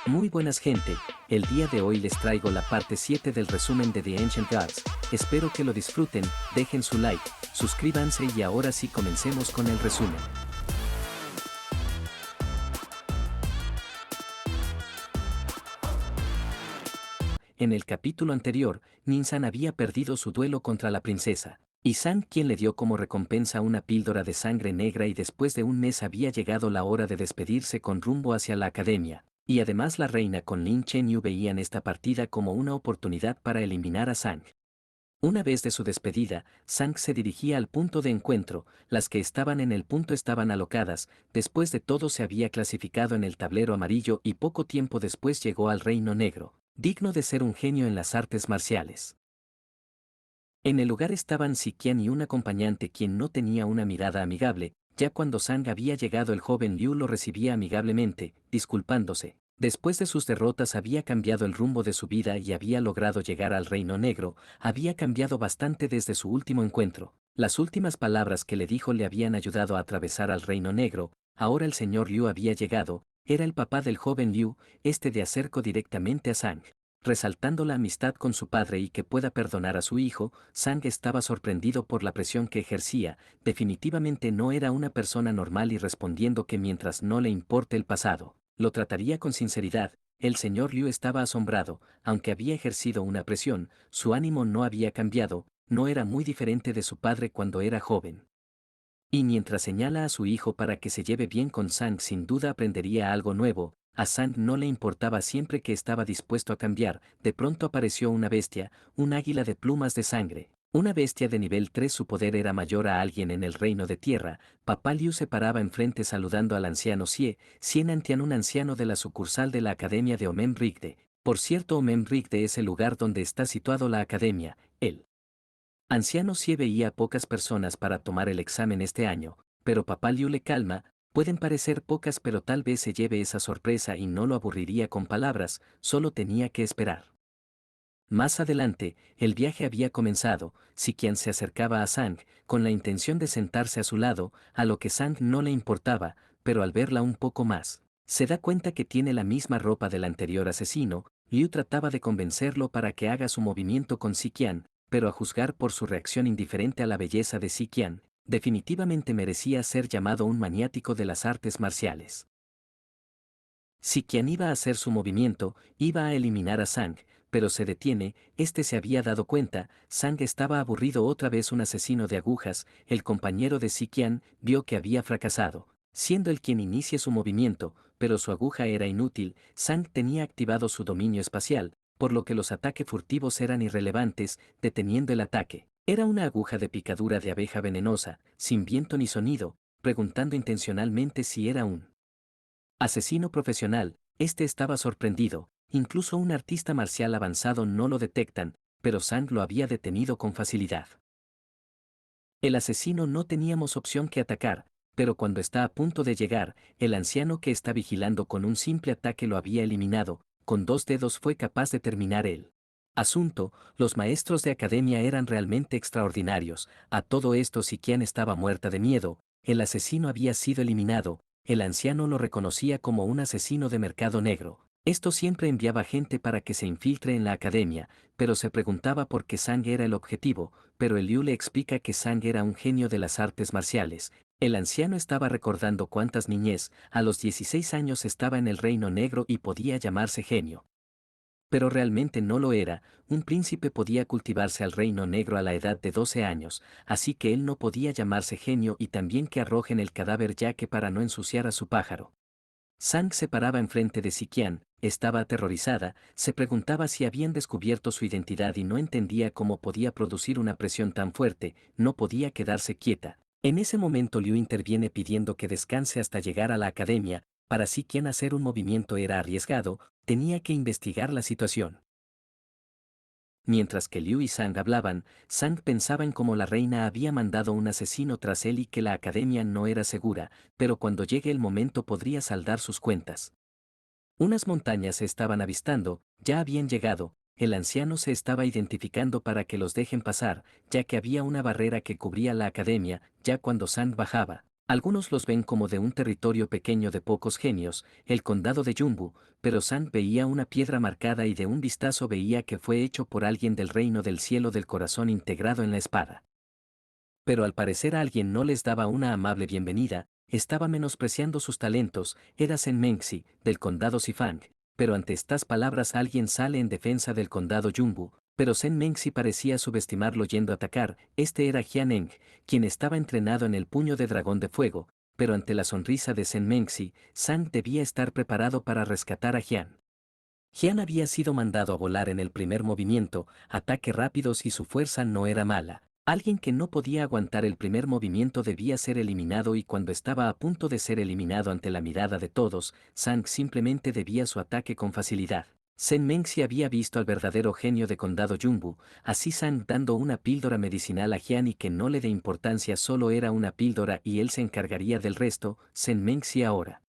Muy buenas gente, el día de hoy les traigo la parte 7 del resumen de The Ancient Gods, espero que lo disfruten, dejen su like, suscríbanse y ahora sí comencemos con el resumen. En el capítulo anterior, Ninsan había perdido su duelo contra la princesa, y Sang quien le dio como recompensa una píldora de sangre negra y después de un mes había llegado la hora de despedirse con rumbo hacia la academia, y además la reina con Lin Chenyu veían esta partida como una oportunidad para eliminar a Sang. Una vez de su despedida, Sang se dirigía al punto de encuentro, las que estaban en el punto estaban alocadas, después de todo se había clasificado en el tablero amarillo y poco tiempo después llegó al Reino Negro, digno de ser un genio en las artes marciales. En el lugar estaban Siquian y un acompañante quien no tenía una mirada amigable, ya cuando Sang había llegado el joven Liu lo recibía amigablemente, disculpándose. Después de sus derrotas había cambiado el rumbo de su vida y había logrado llegar al Reino Negro, había cambiado bastante desde su último encuentro. Las últimas palabras que le dijo le habían ayudado a atravesar al Reino Negro, ahora el señor Liu había llegado, era el papá del joven Liu, este de acercó directamente a Sang. Resaltando la amistad con su padre y que pueda perdonar a su hijo, Sang estaba sorprendido por la presión que ejercía, definitivamente no era una persona normal y respondiendo que mientras no le importe el pasado, lo trataría con sinceridad. El señor Liu estaba asombrado, aunque había ejercido una presión, su ánimo no había cambiado, no era muy diferente de su padre cuando era joven. Y mientras señala a su hijo para que se lleve bien con Sang sin duda aprendería algo nuevo, a Sang no le importaba siempre que estaba dispuesto a cambiar, de pronto apareció una bestia, un águila de plumas de sangre. Una bestia de nivel 3 su poder era mayor a alguien en el reino de tierra, Papá Liu se paraba enfrente saludando al anciano Cien Antian un anciano de la sucursal de la Academia de Omem Rigde. Por cierto Omem Rigde es el lugar donde está situado la academia, él. Anciano sí veía pocas personas para tomar el examen este año, pero Papá Liu le calma, pueden parecer pocas pero tal vez se lleve esa sorpresa y no lo aburriría con palabras, solo tenía que esperar. Más adelante, el viaje había comenzado, si quien se acercaba a Sang, con la intención de sentarse a su lado, a lo que Sang no le importaba, pero al verla un poco más, se da cuenta que tiene la misma ropa del anterior asesino, Liu trataba de convencerlo para que haga su movimiento con Siqian, pero a juzgar por su reacción indiferente a la belleza de Siqian, definitivamente merecía ser llamado un maniático de las artes marciales. Si quien iba a hacer su movimiento, iba a eliminar a Sang, pero se detiene, este se había dado cuenta, Sang estaba aburrido otra vez un asesino de agujas, el compañero de Sikian vio que había fracasado, siendo el quien inicie su movimiento, pero su aguja era inútil, Sang tenía activado su dominio espacial, por lo que los ataques furtivos eran irrelevantes, deteniendo el ataque. Era una aguja de picadura de abeja venenosa, sin viento ni sonido, preguntando intencionalmente si era un asesino profesional, este estaba sorprendido, incluso un artista marcial avanzado no lo detectan, pero Sang lo había detenido con facilidad. El asesino no teníamos opción que atacar, pero cuando está a punto de llegar, el anciano que está vigilando con un simple ataque lo había eliminado, con 2 dedos fue capaz de terminar el asunto, los maestros de academia eran realmente extraordinarios, a todo esto Sikian estaba muerta de miedo, el asesino había sido eliminado, el anciano lo reconocía como un asesino de mercado negro. Esto siempre enviaba gente para que se infiltre en la academia, pero se preguntaba por qué Sang era el objetivo, pero el Liu le explica que Sang era un genio de las artes marciales. El anciano estaba recordando cuántas niñez, a los 16 años estaba en el Reino Negro y podía llamarse genio. Pero realmente no lo era, un príncipe podía cultivarse al Reino Negro a la edad de 12 años, así que él no podía llamarse genio y también que arrojen el cadáver ya que para no ensuciar a su pájaro. Sang se paraba enfrente de Sikian, estaba aterrorizada, se preguntaba si habían descubierto su identidad y no entendía cómo podía producir una presión tan fuerte, no podía quedarse quieta. En ese momento Liu interviene pidiendo que descanse hasta llegar a la academia, para Sikian hacer un movimiento era arriesgado, tenía que investigar la situación. Mientras que Liu y Sang hablaban, Sang pensaba en cómo la reina había mandado un asesino tras él y que la academia no era segura, pero cuando llegue el momento podría saldar sus cuentas. Unas montañas se estaban avistando, ya habían llegado, el anciano se estaba identificando para que los dejen pasar, ya que había una barrera que cubría la academia, ya cuando Sang bajaba. Algunos los ven como de un territorio pequeño de pocos genios, el condado de Jumbu, pero San veía una piedra marcada y de un vistazo veía que fue hecho por alguien del reino del cielo del corazón integrado en la espada. Pero al parecer alguien no les daba una amable bienvenida, estaba menospreciando sus talentos, era Sen Mengzi, del condado Sifang, pero ante estas palabras alguien sale en defensa del condado Jumbu, pero Sen Mengzi parecía subestimarlo yendo a atacar, este era Jian Eng, quien estaba entrenado en el puño de dragón de fuego, pero ante la sonrisa de Sen Mengzi, San debía estar preparado para rescatar a Jian. Jian había sido mandado a volar en el primer movimiento, ataque rápidos y su fuerza no era mala. Alguien que no podía aguantar el primer movimiento debía ser eliminado y cuando estaba a punto de ser eliminado ante la mirada de todos, Sang simplemente debía su ataque con facilidad. Sen Mengzi había visto al verdadero genio de Condado Jumbu, así Sang dando una píldora medicinal a Jian y que no le dé importancia solo era una píldora y él se encargaría del resto, Sen Mengzi ahora.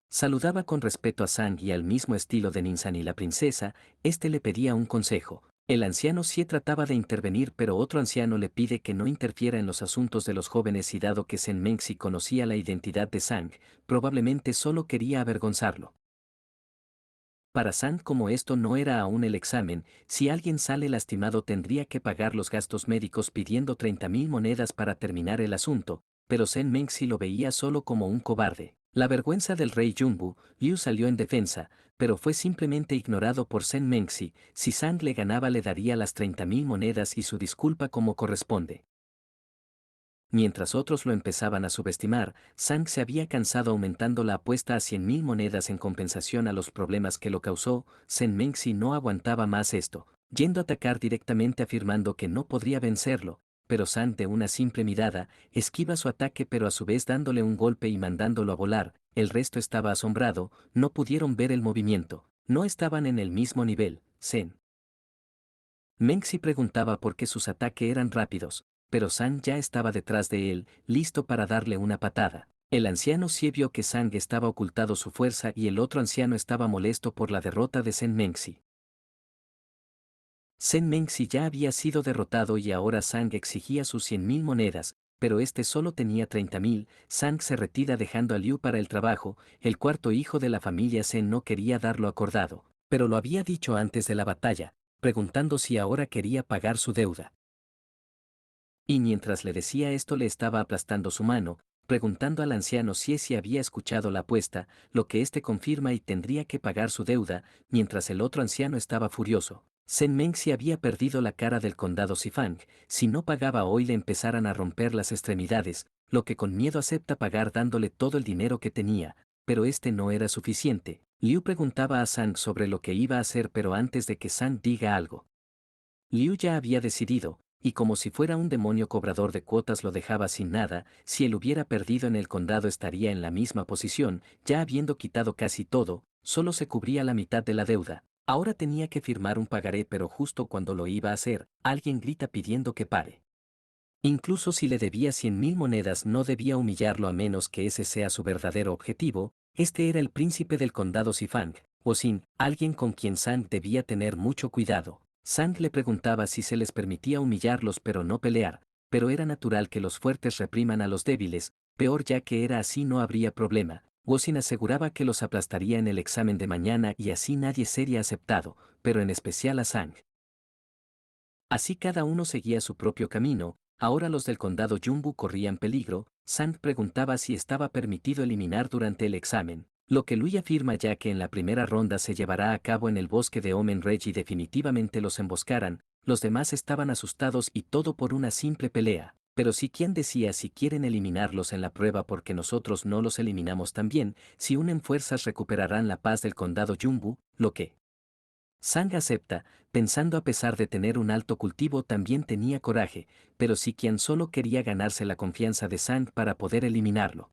Saludaba con respeto a Sang y al mismo estilo de Ninsan y la princesa, este le pedía un consejo. El anciano sí trataba de intervenir pero otro anciano le pide que no interfiera en los asuntos de los jóvenes y dado que Sen Mengzi conocía la identidad de Sang, probablemente solo quería avergonzarlo. Para Sang como esto no era aún el examen, si alguien sale lastimado tendría que pagar los gastos médicos pidiendo 30.000 monedas para terminar el asunto, pero Sen Mengzi lo veía solo como un cobarde. La vergüenza del rey Jumbu, Liu salió en defensa, pero fue simplemente ignorado por Sen Mengzi, si Sang le ganaba le daría las 30.000 monedas y su disculpa como corresponde. Mientras otros lo empezaban a subestimar, Sang se había cansado aumentando la apuesta a 100.000 monedas en compensación a los problemas que lo causó, Sen Mengzi no aguantaba más esto, yendo a atacar directamente afirmando que no podría vencerlo, pero Sang de una simple mirada, esquiva su ataque pero a su vez dándole un golpe y mandándolo a volar, el resto estaba asombrado, no pudieron ver el movimiento, no estaban en el mismo nivel, Sen Mengzi preguntaba por qué sus ataques eran rápidos, pero Sang ya estaba detrás de él, listo para darle una patada. El anciano sí vio que Sang estaba ocultado su fuerza y el otro anciano estaba molesto por la derrota de Sen Mengzi. Sen Mengzi ya había sido derrotado y ahora Sang exigía sus 100.000 monedas, pero este solo tenía 30.000. Sang se retira dejando a Liu para el trabajo, el cuarto hijo de la familia Sen no quería dar lo acordado, pero lo había dicho antes de la batalla, preguntando si ahora quería pagar su deuda. Y mientras le decía esto le estaba aplastando su mano, preguntando al anciano si había escuchado la apuesta, lo que éste confirma y tendría que pagar su deuda, mientras el otro anciano estaba furioso. Sen Mengzi había perdido la cara del condado Sifang, si no pagaba hoy le empezaran a romper las extremidades, lo que con miedo acepta pagar dándole todo el dinero que tenía, pero este no era suficiente. Liu preguntaba a Sang sobre lo que iba a hacer pero antes de que Sang diga algo. Liu ya había decidido, y como si fuera un demonio cobrador de cuotas lo dejaba sin nada, si él hubiera perdido en el condado estaría en la misma posición, ya habiendo quitado casi todo, solo se cubría la mitad de la deuda. Ahora tenía que firmar un pagaré pero justo cuando lo iba a hacer, alguien grita pidiendo que pare. Incluso si le debía 100.000 monedas no debía humillarlo a menos que ese sea su verdadero objetivo, este era el príncipe del condado Sifang, o Sin, alguien con quien Sang debía tener mucho cuidado. Sang le preguntaba si se les permitía humillarlos pero no pelear, pero era natural que los fuertes repriman a los débiles, peor ya que era así no habría problema. Wosin aseguraba que los aplastaría en el examen de mañana y así nadie sería aceptado, pero en especial a Sang. Así cada uno seguía su propio camino, ahora los del condado Jumbu corrían peligro, Sang preguntaba si estaba permitido eliminar durante el examen, lo que Lui afirma ya que en la primera ronda se llevará a cabo en el bosque de Omen Ridge y definitivamente los emboscaran, los demás estaban asustados y todo por una simple pelea. Pero si quien decía si quieren eliminarlos en la prueba porque nosotros no los eliminamos también, si unen fuerzas recuperarán la paz del condado Jumbu, lo que Sang acepta, pensando a pesar de tener un alto cultivo también tenía coraje, pero si quien solo quería ganarse la confianza de Sang para poder eliminarlo.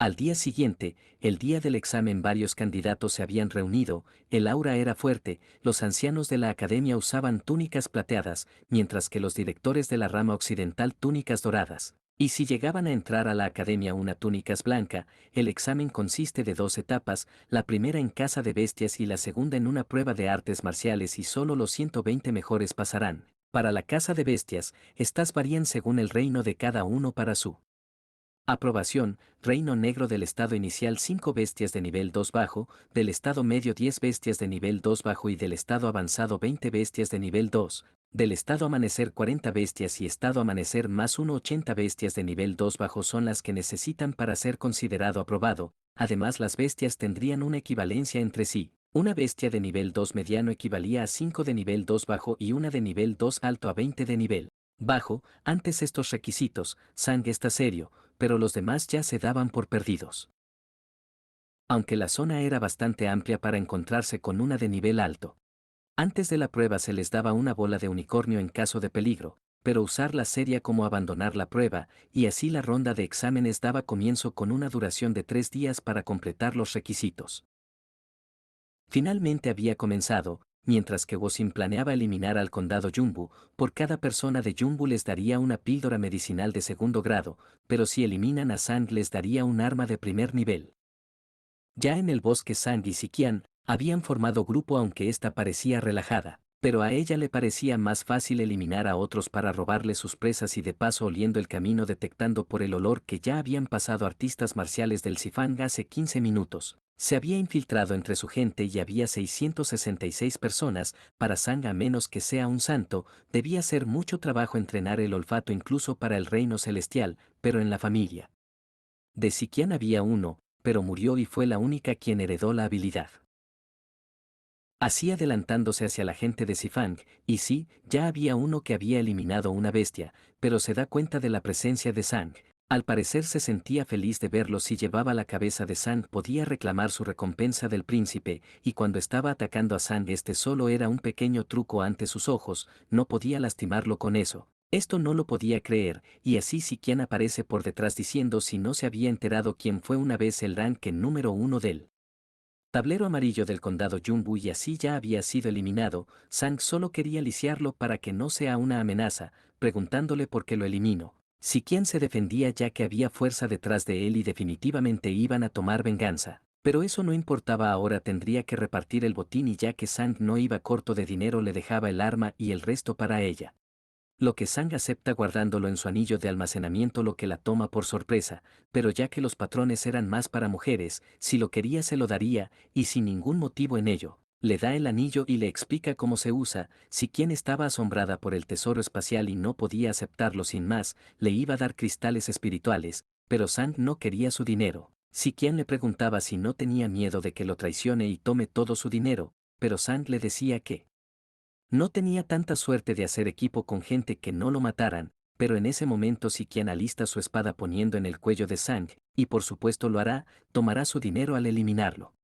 Al día siguiente, el día del examen varios candidatos se habían reunido, el aura era fuerte, los ancianos de la academia usaban túnicas plateadas, mientras que los directores de la rama occidental túnicas doradas. Y si llegaban a entrar a la academia una túnicas blanca, el examen consiste de 2 etapas, la primera en caza de bestias y la segunda en una prueba de artes marciales y solo los 120 mejores pasarán. Para la caza de bestias, estas varían según el reino de cada uno para su aprobación. Reino negro del estado inicial 5 bestias de nivel 2 bajo, del estado medio 10 bestias de nivel 2 bajo y del estado avanzado 20 bestias de nivel 2, del estado amanecer 40 bestias y estado amanecer más 1 80 bestias de nivel 2 bajo son las que necesitan para ser considerado aprobado. Además, las bestias tendrían una equivalencia entre sí. Una bestia de nivel 2 mediano equivalía a 5 de nivel 2 bajo y una de nivel 2 alto a 20 de nivel bajo. Antes estos requisitos, Sang está serio, pero los demás ya se daban por perdidos. Aunque la zona era bastante amplia para encontrarse con una de nivel alto. Antes de la prueba se les daba una bola de unicornio en caso de peligro, pero usarla sería como abandonar la prueba, y así la ronda de exámenes daba comienzo con una duración de 3 días para completar los requisitos. Finalmente había comenzado, mientras que Wosim planeaba eliminar al condado Yumbu. Por cada persona de Yumbu les daría una píldora medicinal de segundo grado, pero si eliminan a Sang les daría un arma de primer nivel. Ya en el bosque, Sang y Sikian habían formado grupo, aunque esta parecía relajada, pero a ella le parecía más fácil eliminar a otros para robarle sus presas y de paso oliendo el camino, detectando por el olor que ya habían pasado artistas marciales del Sifang hace 15 minutos. Se había infiltrado entre su gente y había 666 personas. Para Sang, a menos que sea un santo, debía ser mucho trabajo entrenar el olfato incluso para el reino celestial, pero en la familia de Sikian había uno, pero murió y fue la única quien heredó la habilidad. Así adelantándose hacia la gente de Sifang, y sí, ya había uno que había eliminado una bestia, pero se da cuenta de la presencia de Sang. Al parecer se sentía feliz de verlo. Si llevaba la cabeza de Sang podía reclamar su recompensa del príncipe, y cuando estaba atacando a Sang este solo era un pequeño truco ante sus ojos, no podía lastimarlo con eso. Esto no lo podía creer, y así Sikian aparece por detrás diciendo si no se había enterado quién fue una vez el rank número 1 del tablero amarillo del condado Yumbu y así ya había sido eliminado. Sang solo quería lisiarlo para que no sea una amenaza, preguntándole por qué lo eliminó. Sikian se defendía ya que había fuerza detrás de él y definitivamente iban a tomar venganza. Pero eso no importaba, ahora tendría que repartir el botín y ya que Sang no iba corto de dinero le dejaba el arma y el resto para ella. Lo que Sang acepta guardándolo en su anillo de almacenamiento, lo que la toma por sorpresa, pero ya que los patrones eran más para mujeres, si lo quería se lo daría, y sin ningún motivo en ello. Le da el anillo y le explica cómo se usa. Si quien estaba asombrada por el tesoro espacial y no podía aceptarlo sin más, le iba a dar cristales espirituales, pero Sang no quería su dinero. Si quien le preguntaba si no tenía miedo de que lo traicione y tome todo su dinero, pero Sang le decía que no tenía tanta suerte de hacer equipo con gente que no lo mataran, pero en ese momento Sikian alista su espada poniendo en el cuello de Sang, y por supuesto lo hará, tomará su dinero al eliminarlo.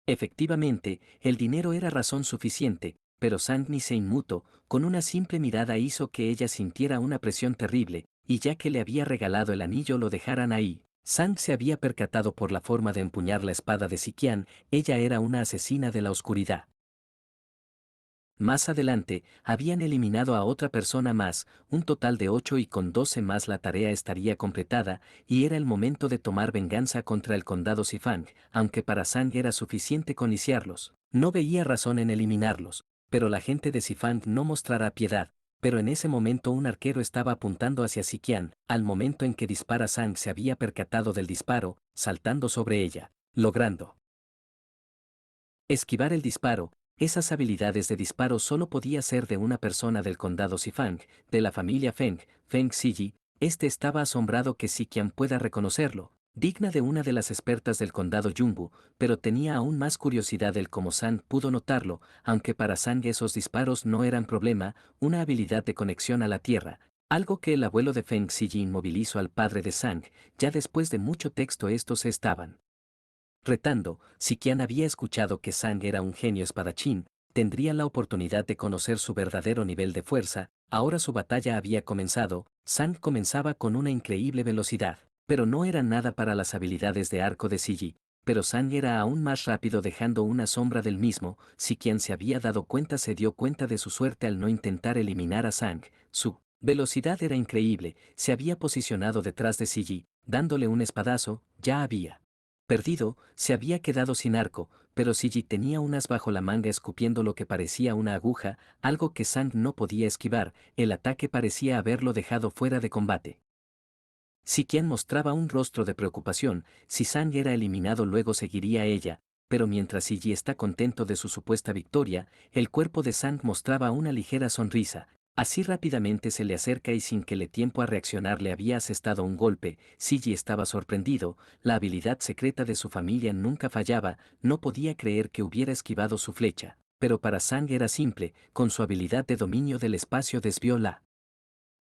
Efectivamente, el dinero era razón suficiente, pero Sang ni se inmutó, con una simple mirada hizo que ella sintiera una presión terrible, y ya que le había regalado el anillo lo dejaran ahí. Sang se había percatado por la forma de empuñar la espada de Sikian, ella era una asesina de la oscuridad. Más adelante, habían eliminado a otra persona más, un total de 8 y con 12 más la tarea estaría completada, y era el momento de tomar venganza contra el condado Sifang, aunque para Sang era suficiente con lisiarlos. No veía razón en eliminarlos, pero la gente de Sifang no mostrará piedad. Pero en ese momento un arquero estaba apuntando hacia Sikian. Al momento en que dispara, Sang se había percatado del disparo, saltando sobre ella, logrando esquivar el disparo. Esas habilidades de disparo solo podía ser de una persona del condado Sifang, de la familia Feng, Feng Siji. Este estaba asombrado que Sikian pueda reconocerlo, digna de una de las expertas del condado Yumbu, pero tenía aún más curiosidad el cómo Sang pudo notarlo, aunque para Sang esos disparos no eran problema, una habilidad de conexión a la tierra, algo que el abuelo de Feng Siji inmovilizó al padre de Sang. Ya después de mucho texto estos se estaban retando. Si Qian había escuchado que Sang era un genio espadachín, tendría la oportunidad de conocer su verdadero nivel de fuerza. Ahora su batalla había comenzado. Sang comenzaba con una increíble velocidad, pero no era nada para las habilidades de arco de Siji. Pero Sang era aún más rápido, dejando una sombra del mismo. Si quien se había dado cuenta se dio cuenta de su suerte al no intentar eliminar a Sang. Su velocidad era increíble. Se había posicionado detrás de Siji, dándole un espadazo. Ya había Perdido, se había quedado sin arco, pero Siji tenía un as bajo la manga escupiendo lo que parecía una aguja, algo que Sang no podía esquivar. El ataque parecía haberlo dejado fuera de combate. Si Qian mostraba un rostro de preocupación, si Sang era eliminado luego seguiría ella, pero mientras Siji está contento de su supuesta victoria, el cuerpo de Sang mostraba una ligera sonrisa. Así rápidamente se le acerca y sin que le tiempo a reaccionar le había asestado un golpe. Siji estaba sorprendido, la habilidad secreta de su familia nunca fallaba, no podía creer que hubiera esquivado su flecha, pero para Sang era simple, con su habilidad de dominio del espacio desvió la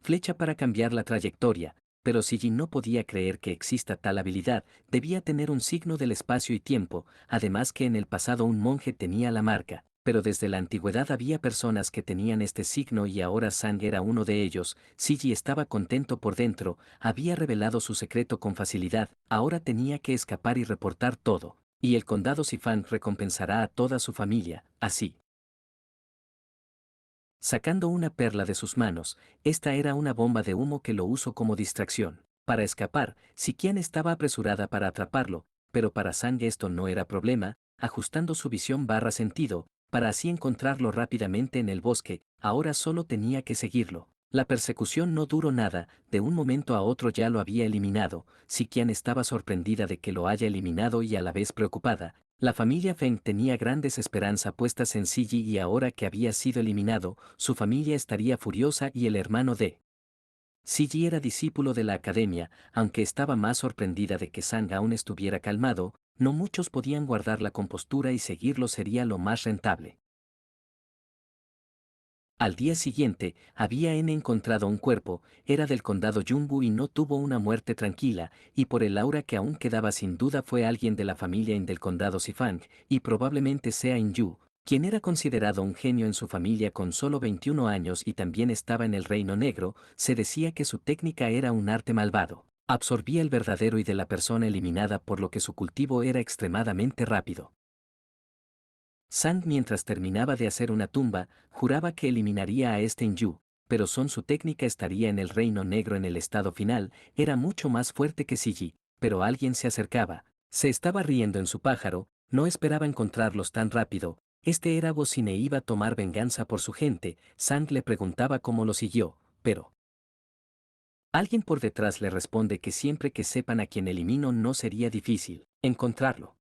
flecha para cambiar la trayectoria, pero Siji no podía creer que exista tal habilidad, debía tener un signo del espacio y tiempo, además que en el pasado un monje tenía la marca, pero desde la antigüedad había personas que tenían este signo y ahora Sang era uno de ellos. Siji estaba contento por dentro, había revelado su secreto con facilidad, ahora tenía que escapar y reportar todo, y el condado Sifang recompensará a toda su familia, así. Sacando una perla de sus manos, esta era una bomba de humo que lo usó como distracción. Para escapar, Sikian estaba apresurada para atraparlo, pero para Sang esto no era problema, ajustando su visión barra sentido, para así encontrarlo rápidamente en el bosque, ahora solo tenía que seguirlo. La persecución no duró nada, de un momento a otro ya lo había eliminado. Sikian estaba sorprendida de que lo haya eliminado y a la vez preocupada. La familia Feng tenía grandes esperanzas puestas en Siji y ahora que había sido eliminado, su familia estaría furiosa y el hermano de Siji era discípulo de la academia, aunque estaba más sorprendida de que Sang aún estuviera calmado, no muchos podían guardar la compostura y seguirlo sería lo más rentable. Al día siguiente, había encontrado un cuerpo, era del condado Yunbu y no tuvo una muerte tranquila, y por el aura que aún quedaba sin duda fue alguien de la familia In del condado Sifang, y probablemente sea Inyu, quien era considerado un genio en su familia con solo 21 años y también estaba en el Reino Negro. Se decía que su técnica era un arte malvado. Absorbía el verdadero y de la persona eliminada por lo que su cultivo era extremadamente rápido. Sang mientras terminaba de hacer una tumba, juraba que eliminaría a este Inyu, pero su técnica estaría en el Reino Negro en el estado final, era mucho más fuerte que Siji, pero alguien se acercaba, se estaba riendo en su pájaro, no esperaba encontrarlos tan rápido, este era Bocine iba a tomar venganza por su gente. Sang le preguntaba cómo lo siguió, pero alguien por detrás le responde que siempre que sepan a quién elimino no sería difícil encontrarlo.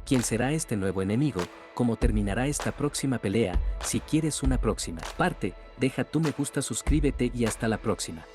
¿Quién será este nuevo enemigo? ¿Cómo terminará esta próxima pelea? Si quieres una próxima parte, deja tu me gusta, suscríbete y hasta la próxima.